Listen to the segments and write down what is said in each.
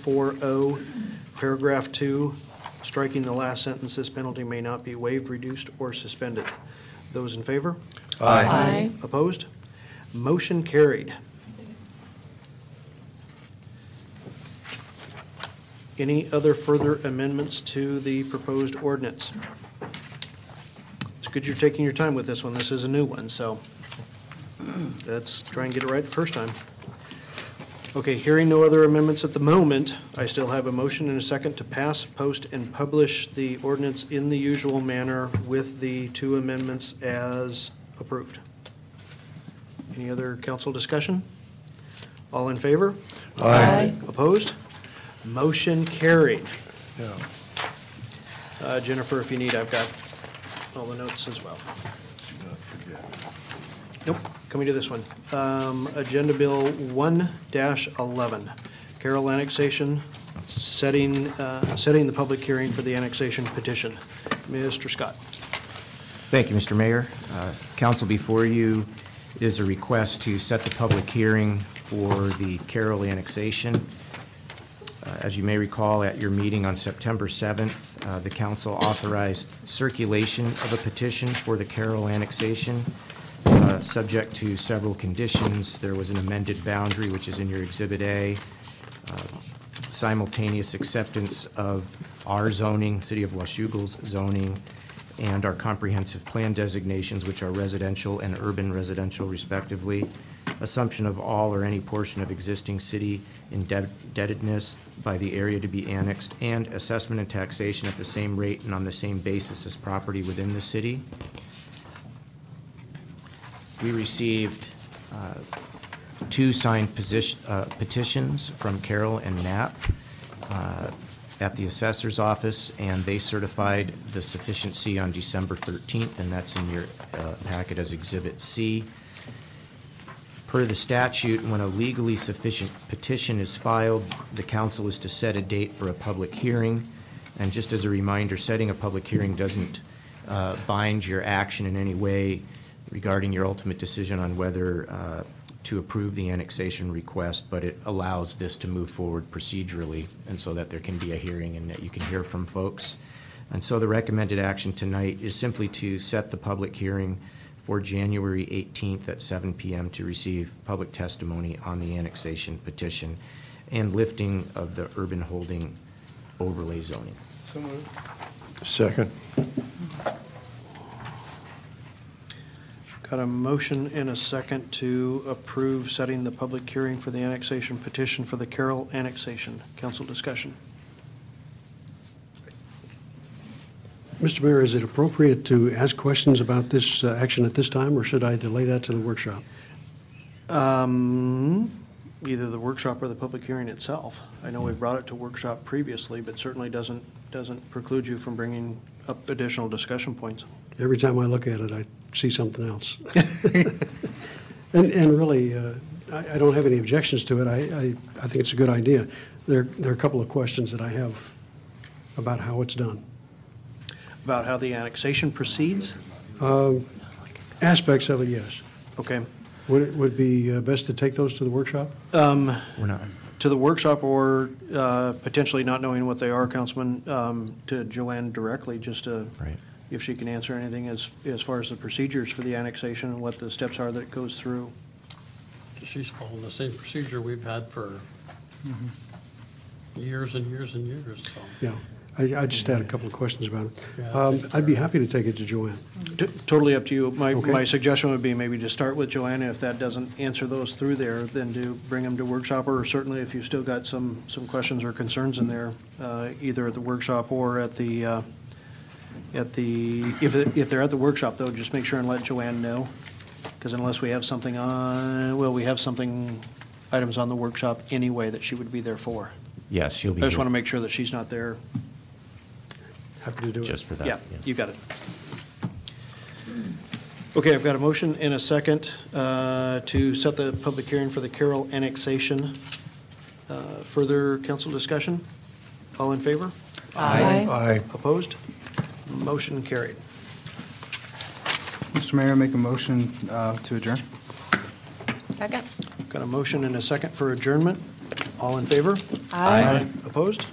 4.0, paragraph 2, striking the last sentence, this penalty may not be waived, reduced, or suspended. Those in favor? Aye. Aye. Opposed? Motion carried. Any other further amendments to the proposed ordinance? It's good you're taking your time with this one. This is a new one, so let's try and get it right the first time. Okay, hearing no other amendments at the moment, I still have a motion and a second to pass, post, and publish the ordinance in the usual manner with the 2 amendments as approved. Any other council discussion? All in favor? Aye. Opposed? Motion carried. Yeah. Jennifer, if you need, I've got all the notes as well. Do not forget. Nope, coming to this one. Agenda Bill 1-11, Carroll annexation, setting the public hearing for the annexation petition. Mr. Scott. Thank you, Mr. Mayor. Council, before you is a request to set the public hearing for the Carroll annexation. As you may recall, at your meeting on September 7th, the council authorized circulation of a petition for the Carroll annexation, subject to several conditions. There was an amended boundary, which is in your Exhibit A, simultaneous acceptance of our zoning, City of Washougal's zoning, and our comprehensive plan designations, which are residential and urban residential respectively, assumption of all or any portion of existing city indebtedness by the area to be annexed, and assessment and taxation at the same rate and on the same basis as property within the city. We received 2 signed petitions from Carroll and Knapp at the assessor's office, and they certified the sufficiency on December 13th, and that's in your packet as Exhibit C. Per the statute, when a legally sufficient petition is filed, the council is to set a date for a public hearing. And just as a reminder, setting a public hearing doesn't bind your action in any way regarding your ultimate decision on whether to approve the annexation request, but it allows this to move forward procedurally, and so that there can be a hearing and that you can hear from folks. And so the recommended action tonight is simply to set the public hearing for January 18th at 7 p.m. to receive public testimony on the annexation petition and lifting of the urban holding overlay zoning. So moved. Second. Got a motion and a second to approve setting the public hearing for the annexation petition for the Carroll annexation. Council discussion. Mr. Mayor, is it appropriate to ask questions about this action at this time, or should I delay that to the workshop? Either the workshop or the public hearing itself. I know we brought it to workshop previously, but certainly doesn't preclude you from bringing up additional discussion points. Every time I look at it, I see something else. and really, I don't have any objections to it. I think it's a good idea. There are a couple of questions that I have about how it's done. About how the annexation proceeds? Aspects of it, yes. Okay. Would it be best to take those to the workshop? We're not. To the workshop, or potentially, not knowing what they are, Councilman, to Joanne directly, just to, Right. if she can answer anything as far as the procedures for the annexation and what the steps are that it goes through. She's following the same procedure we've had for years and years and years, so. Yeah. I just had a couple of questions about it. Yeah. I'd be happy to take it to Joanne. Totally up to you. Okay. My suggestion would be maybe to start with Joanne. If that doesn't answer those through there, then to bring them to workshop, or certainly if you've still got some questions or concerns in there, either at the workshop or at the if they're at the workshop, though, just make sure and let Joanne know, because unless we have something we have items on the workshop anyway that she would be there for. Yes, she'll be I just here want to make sure that she's not there. Happy to do it. just for that. Yeah, you got it. Okay, I've got a motion and a second to set the public hearing for the Carroll annexation. Further council discussion? All in favor? Aye. Aye. Opposed? Motion carried. Mr. Mayor, I make a motion to adjourn. Second. Got a motion and a second for adjournment. All in favor? Aye. Opposed?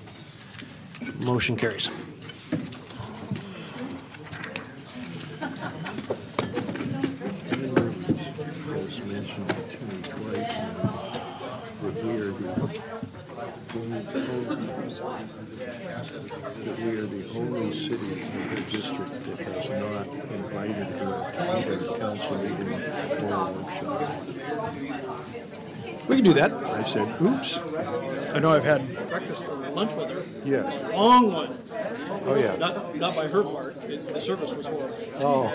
Motion carries. Was mentioned to me twice that we are the only city in the district that has not invited her to either a council meeting or a workshop. We can do that. I said, oops. I know I've had breakfast or lunch with her. Yeah. Long one. Oh, yeah. Not by her part. The service was horrible. Oh.